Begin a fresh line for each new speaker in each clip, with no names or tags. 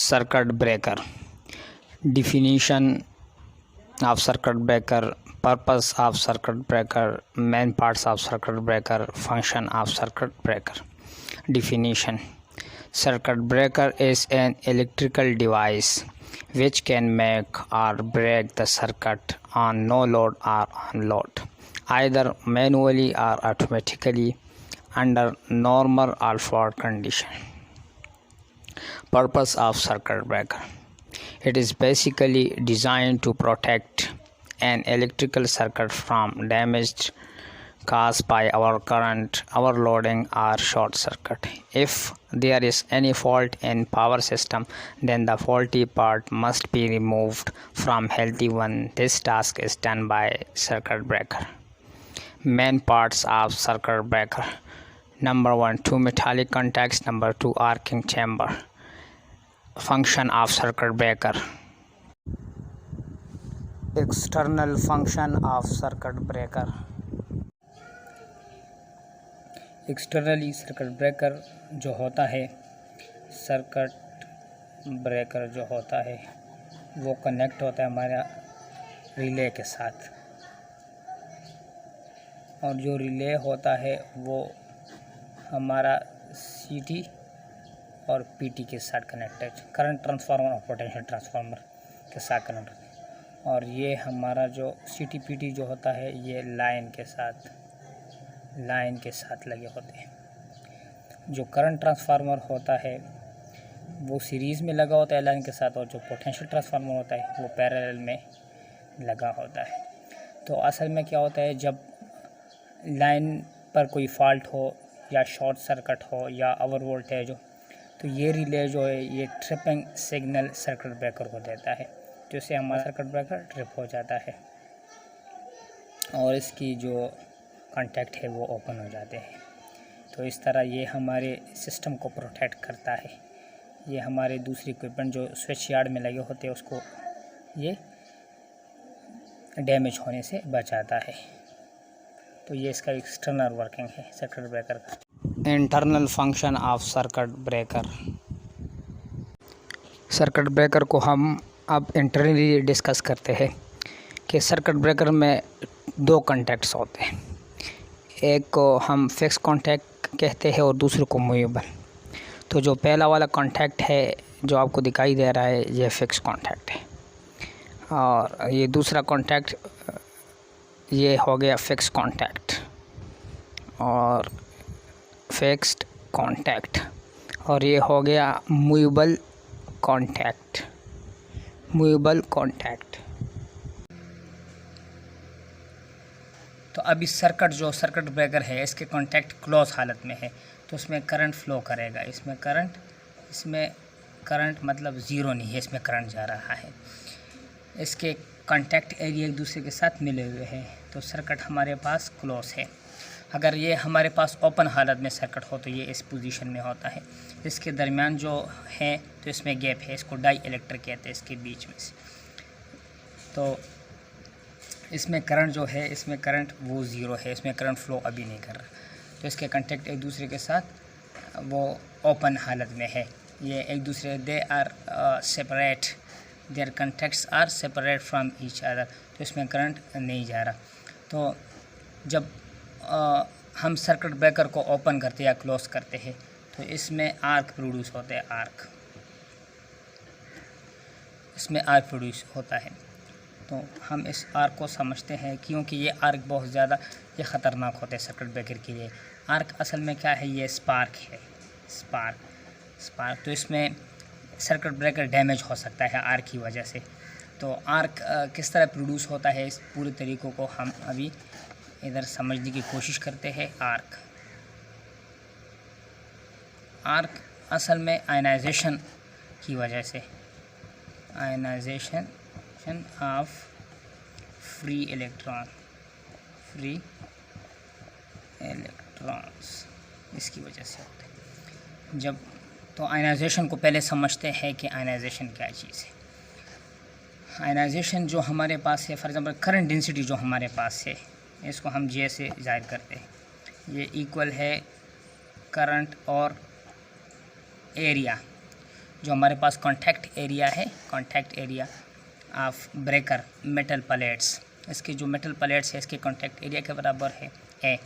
Circuit breaker. Definition of circuit breaker, purpose of circuit breaker, main parts of circuit breaker, function of circuit breaker. Definition: circuit breaker is an electrical device which can make or break the circuit on no load or on load, either manually or automatically under normal or fault condition. Purpose of circuit breaker: it is basically designed to protect an electrical circuit from damage caused by our current, overloading, or short circuit. If there is any fault in power system, then the faulty part must be removed from healthy one. This task is done by circuit breaker. Main parts of circuit breaker: number 1, 2 metallic contacts. Number 2, arcing chamber. Function of circuit breaker. External function of circuit breaker. Externally circuit breaker जो होता है, circuit breaker जो होता है वो connect होता है हमारा रिले के साथ, और जो रिले होता है वो हमारा सीटी और पीटी के साथ कनेक्ट है, करंट ट्रांसफार्मर और पोटेंशियल ट्रांसफार्मर के साथ कनेक्ट है। और ये हमारा जो सीटी पीटी जो होता है ये लाइन के साथ लगे होते हैं। जो करंट ट्रांसफार्मर होता है वो सीरीज़ में लगा होता है लाइन के साथ, और जो पोटेंशियल ट्रांसफार्मर होता है वो पैरेलल में लगा होता है। तो असल में क्या होता है, जब लाइन पर कोई फॉल्ट हो या शॉर्ट सर्किट हो या ओवर वोल्टेज हो, तो ये रिले जो है ये ट्रिपिंग सिग्नल सर्किट ब्रेकर को देता है, जिससे हमारा सर्किट ब्रेकर ट्रिप हो जाता है और इसकी जो कॉन्टैक्ट है वो ओपन हो जाते हैं। तो इस तरह ये हमारे सिस्टम को प्रोटेक्ट करता है। ये हमारे दूसरे इक्विपमेंट जो स्विच यार्ड में लगे होते हैं उसको ये डैमेज होने से बचाता है। तो ये इसका एक्सटर्नल वर्किंग है सर्किट ब्रेकर का। Internal function of circuit breaker. Circuit breaker को हम अब इंटरनली डिस्कस करते हैं कि सर्किट ब्रेकर में 2 कॉन्टैक्ट्स होते हैं, एक को हम फिक्स कॉन्टैक्ट कहते हैं और दूसरे को मूवेबल। तो जो पहला वाला कॉन्टैक्ट है जो आपको दिखाई दे रहा है ये फिक्स कॉन्टैक्ट है, और ये दूसरा कॉन्टैक्ट ये हो गया फिक्स कॉन्टैक्ट और फिक्स्ड कॉन्टैक्ट, और ये हो गया मूवेबल कॉन्टैक्ट। तो अब इस सर्किट ब्रेकर है इसके कॉन्टैक्ट क्लोज हालत में है, तो इसमें करंट फ्लो करेगा। इसमें करंट मतलब ज़ीरो नहीं है, इसमें करंट जा रहा है। इसके कॉन्टैक्ट एरिया एक दूसरे के साथ मिले हुए हैं, तो सर्किट हमारे पास क्लोज है। अगर ये हमारे पास ओपन हालत में सर्किट हो तो ये इस पोजीशन में होता है। इसके दरमियान जो है तो इसमें गैप है, इसको डाई इलेक्ट्रिक कहते हैं इसके बीच में से। तो इसमें करंट जो है, इसमें करंट वो ज़ीरो है, इसमें करंट फ्लो अभी नहीं कर रहा। तो इसके कॉन्टैक्ट एक दूसरे के साथ वो ओपन हालत में है। ये एक दूसरे they are separate, their contacts are separate from each other. तो इसमें करंट नहीं जा रहा। तो जब हम सर्किट ब्रेकर को ओपन करते या क्लोज करते हैं तो इसमें आर्क प्रोड्यूस होते हैं। इसमें आर्क प्रोड्यूस होता है। तो हम इस आर्क को समझते हैं क्योंकि ये आर्क बहुत ज़्यादा ये ख़तरनाक होते हैं सर्किट ब्रेकर के लिए। आर्क असल में क्या है, ये स्पार्क है, स्पार्क। तो इसमें सर्किट ब्रेकर डैमेज हो सकता है आर्क की वजह से। तो आर्क किस तरह प्रोड्यूस होता है, इस पूरे तरीक़ों को हम अभी इधर समझने की कोशिश करते हैं। आर्क असल में आयनाइजेशन की वजह से, आयनाइजेशन ऑफ फ्री इलेक्ट्रॉन्स इसकी वजह से होते हैं। जब तो आयनाइजेशन को पहले समझते हैं कि आयनाइजेशन क्या चीज़ है। आयनाइजेशन जो हमारे पास है, फॉर एग्जांपल करंट डेंसिटी जो हमारे पास है इसको हम J से जाहिर करते हैं। ये इक्वल है करंट और एरिया। जो हमारे पास कॉन्टैक्ट एरिया है, contact area of breaker metal plates, इसके जो मेटल प्लेट्स है इसके कॉन्टैक्ट एरिया के बराबर है।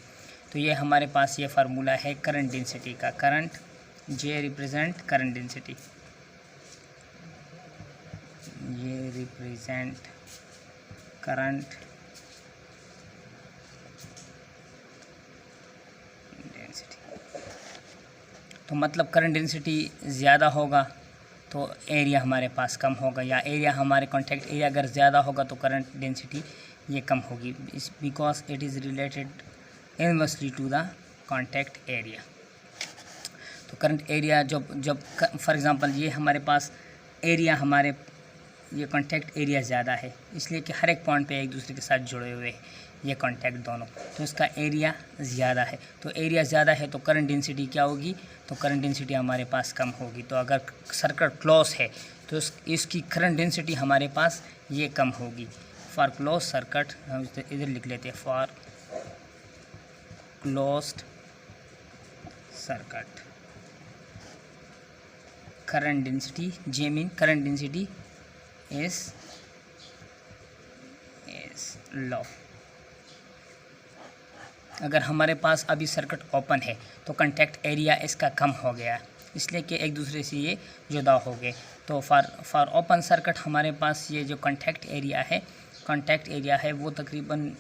तो ये हमारे पास ये फार्मूला है करंट डेंसिटी का। करंट जे रिप्रेजेंट करंट डेंसिटी, ये रिप्रेजेंट करंट डेंसिटी। तो मतलब करंट डेंसिटी ज़्यादा होगा तो एरिया हमारे पास कम होगा, या एरिया हमारे कॉन्टैक्ट एरिया अगर ज़्यादा होगा तो करंट डेंसिटी ये कम होगी, because it is related inversely to the contact area. तो करंट एरिया जब फॉर एग्ज़ाम्पल ये हमारे पास एरिया, हमारे ये कॉन्टैक्ट एरिया ज़्यादा है, इसलिए कि हर एक पॉइंट पे एक दूसरे के साथ जुड़े हुए हैं ये कॉन्टैक्ट दोनों, तो इसका एरिया ज़्यादा है। तो एरिया ज़्यादा है तो करंट डेंसिटी क्या होगी, तो करंट डेंसिटी हमारे पास कम होगी। तो अगर सर्किट क्लोज है तो इसकी करंट डेंसिटी हमारे पास ये कम होगी। फॉर क्लोज सर्किट हम इधर लिख लेते हैं, for closed circuit current density, J mean current density is लो। अगर हमारे पास अभी सर्किट ओपन है तो कॉन्टैक्ट एरिया इसका कम हो गया, इसलिए कि एक दूसरे से ये जुदा हो गए। तो फॉर ओपन सर्किट हमारे पास ये जो कॉन्टैक्ट एरिया है वो तकरीबन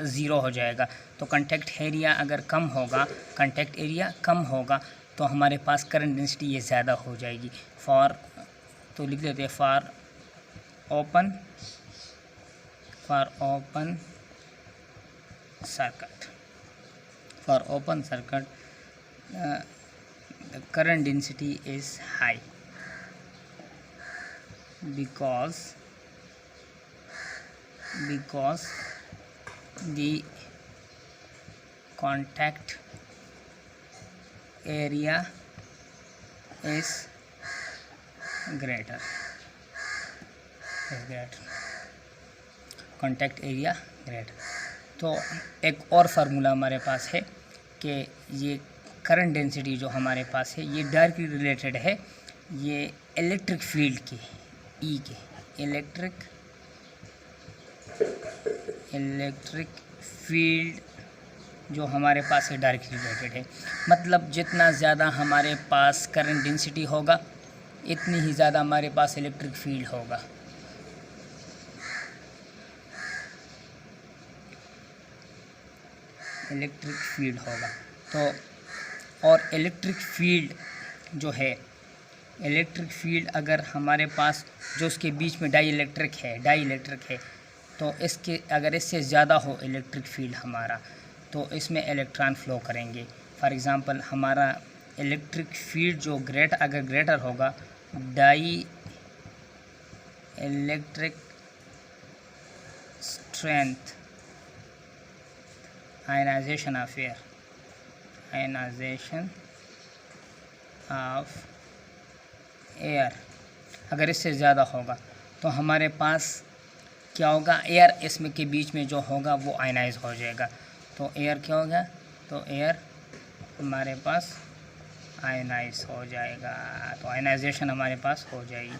ज़ीरो हो जाएगा। तो कॉन्टैक्ट एरिया अगर कम होगा, कॉन्टैक्ट एरिया कम होगा तो हमारे पास करंट डेंसिटी ये ज़्यादा हो जाएगी। तो लिख देते हैं for open circuit, for open circuit the current density is high because the contact area is greater, contact area greater. तो एक और फार्मूला हमारे पास है कि ये करंट डेंसिटी जो हमारे पास है ये डायरेक्टली रिलेटेड है ये इलेक्ट्रिक फील्ड के, ई के, इलेक्ट्रिक फील्ड जो हमारे पास है डायरेक्टली रिलेटेड है। मतलब जितना ज़्यादा हमारे पास करंट डेंसिटी होगा इतनी ही ज़्यादा हमारे पास इलेक्ट्रिक फील्ड होगा। इलेक्ट्रिक फील्ड होगा। तो और इलेक्ट्रिक फील्ड जो है, इलेक्ट्रिक फील्ड अगर हमारे पास जो उसके बीच में डाई इलेक्ट्रिक है तो इसके अगर इससे ज़्यादा हो इलेक्ट्रिक फील्ड हमारा तो इसमें इलेक्ट्रॉन फ्लो करेंगे। फॉर एग्ज़ाम्पल हमारा इलेक्ट्रिक फील्ड जो अगर ग्रेटर होगा, dielectric strength ionization of air अगर इससे ज़्यादा होगा तो हमारे पास क्या होगा, एयर इसमें के बीच में जो होगा वो आयनाइज हो जाएगा। तो एयर क्या होगा, तो एयर हमारे पास आयनाइज हो जाएगा, तो आयनाइजेशन हमारे पास हो जाएगी।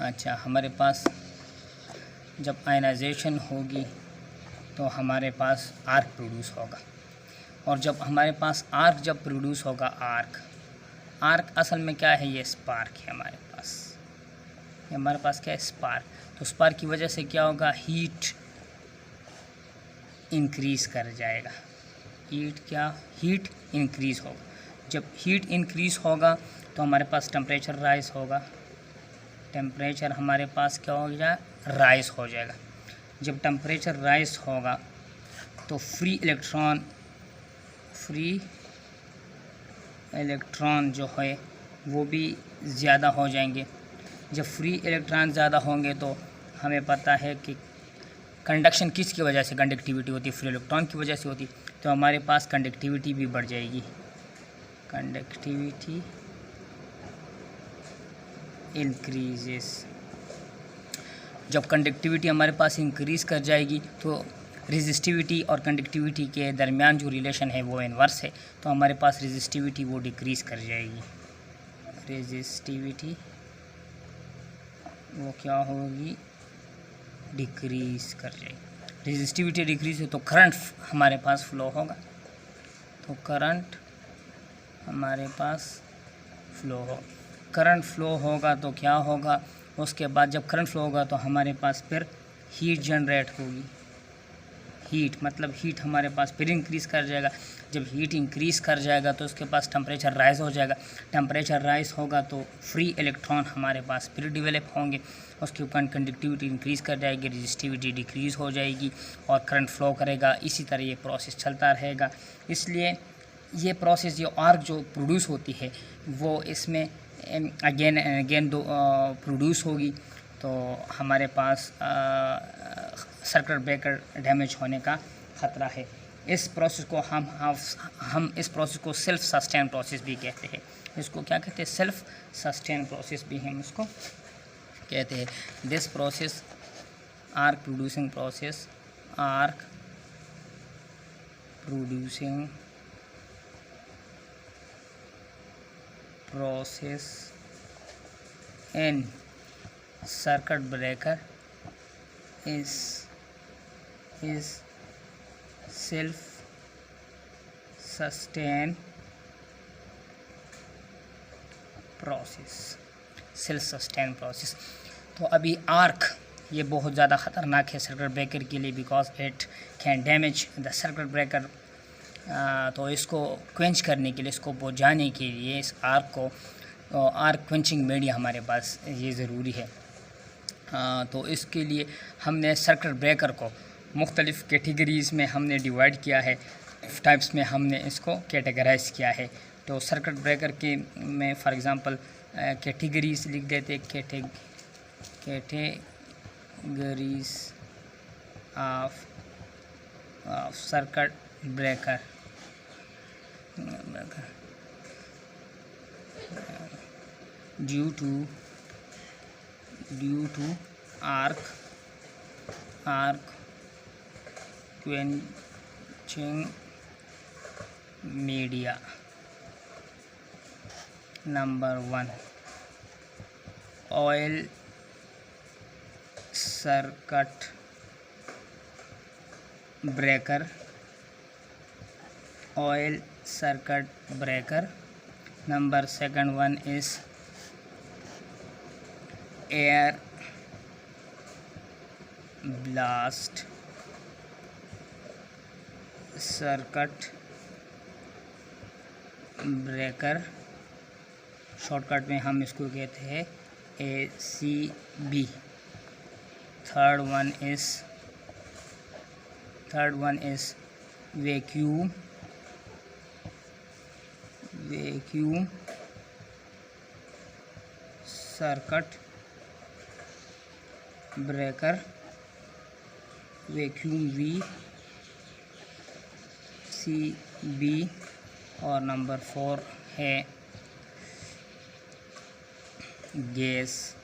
अच्छा, हमारे पास जब आयनाइजेशन होगी तो हमारे पास आर्क प्रोड्यूस होगा, और जब हमारे पास आर्क जब प्रोड्यूस होगा, आर्क असल में क्या है, ये स्पार्क है हमारे पास क्या है, स्पार्क। तो स्पार्क की वजह से क्या होगा, हीट इंक्रीज़ कर जाएगा, हीट इंक्रीज़ होगा। जब हीट इंक्रीज़ होगा तो हमारे पास टेम्परेचर राइज होगा, टेम्परेचर हमारे पास क्या हो जाएगा, राइज हो जाएगा। जब टेम्परेचर राइज होगा तो फ्री इलेक्ट्रॉन जो है वो भी ज़्यादा हो जाएंगे। जब फ्री इलेक्ट्रॉन ज़्यादा होंगे तो हमें पता है कि कंडक्शन किसकी वजह से कंडक्टिविटी होती है, फ्री इलेक्ट्रॉन की वजह से होती, तो हमारे पास कंडक्टिविटी भी बढ़ जाएगी, कंडक्टिविटी इंक्रीजेस। जब कंडक्टिविटी हमारे पास इंक्रीज़ कर जाएगी तो रेजिस्टिविटी और कंडक्टिविटी के दरमियान जो रिलेशन है वो इन्वर्स है, तो हमारे पास रेजिस्टिविटी वो डिक्रीज़ कर जाएगी। रेजिस्टिविटी वो क्या होगी, डिक्रीज़ कर जाएगी। रेजिस्टिविटी डिक्रीज है तो करंट हमारे पास फ्लो होगा, तो करंट हमारे पास फ्लो हो, करंट फ्लो होगा तो क्या होगा, उसके बाद जब करंट फ्लो होगा तो हमारे पास फिर हीट जनरेट होगी। हीट मतलब हीट हमारे पास फिर इंक्रीज़ कर जाएगा। जब हीट इंक्रीज़ कर जाएगा तो उसके पास टेम्परेचर राइज हो जाएगा। टेम्परेचर राइज होगा तो फ्री इलेक्ट्रॉन हमारे पास फिर डेवलप होंगे। उसके ऊपर कंडक्टिविटी इंक्रीज़ कर जाएगी, रेजिस्टिविटी डिक्रीज़ हो जाएगी और करंट फ्लो करेगा। इसी तरह ये प्रोसेस चलता रहेगा। इसलिए ये प्रोसेस, ये आर्क जो प्रोड्यूस होती है वो इसमें अगेन एंड अगेन प्रोड्यूस होगी, तो हमारे पास सर्किट ब्रेकर डैमेज होने का ख़तरा है। इस प्रोसेस को हम इस प्रोसेस को सेल्फ सस्टेन प्रोसेस भी कहते हैं। इसको क्या कहते हैं, सेल्फ सस्टेन प्रोसेस भी हम इसको कहते हैं। This process arc producing process, arc producing process in circuit breaker is self sustain process, self sustain process. तो अभी आर्क ये बहुत ज़्यादा ख़तरनाक है सर्किट ब्रेकर के लिए, because it can damage the circuit breaker. तो इसको क्वेंच करने के लिए, इसको बुझाने के लिए इस आर्क को आर्क क्वेंचिंग मीडिया हमारे पास ये ज़रूरी है। तो इसके लिए हमने सर्किट ब्रेकर को मुख्तलिफ़ कैटेगरीज़ में हमने डिवाइड किया है, टाइप्स में हमने इसको कैटेगराइज किया है। तो सर्किट ब्रेकर के में फॉर एग्ज़ाम्पल कैटेगरीज लिख देते, categories of circuit breaker. Due to arc quenching media. Number 1 oil circuit breaker, oil circuit breaker. Number 2 is air blast circuit breaker, shortcut में हम इसको कहते हैं ACB। Third one is vacuum circuit breaker, vacuum VCB। और number 4 है gas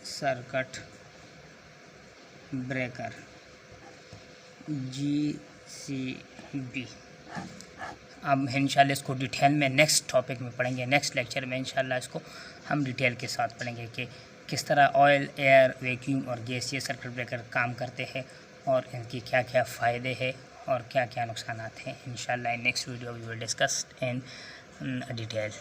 circuit breaker, GCB। अब इंशाल्लाह इसको डिटेल में नेक्स्ट टॉपिक में पढ़ेंगे, नेक्स्ट लेक्चर में इंशाल्लाह इसको हम डिटेल के साथ पढ़ेंगे कि किस तरह ऑयल, एयर, वैक्यूम और गैसीय सर्किट ब्रेकर काम करते हैं और इनकी क्या क्या फ़ायदे हैं और क्या क्या नुकसान हैं। इंशाल्लाह in next video we will discuss in detail.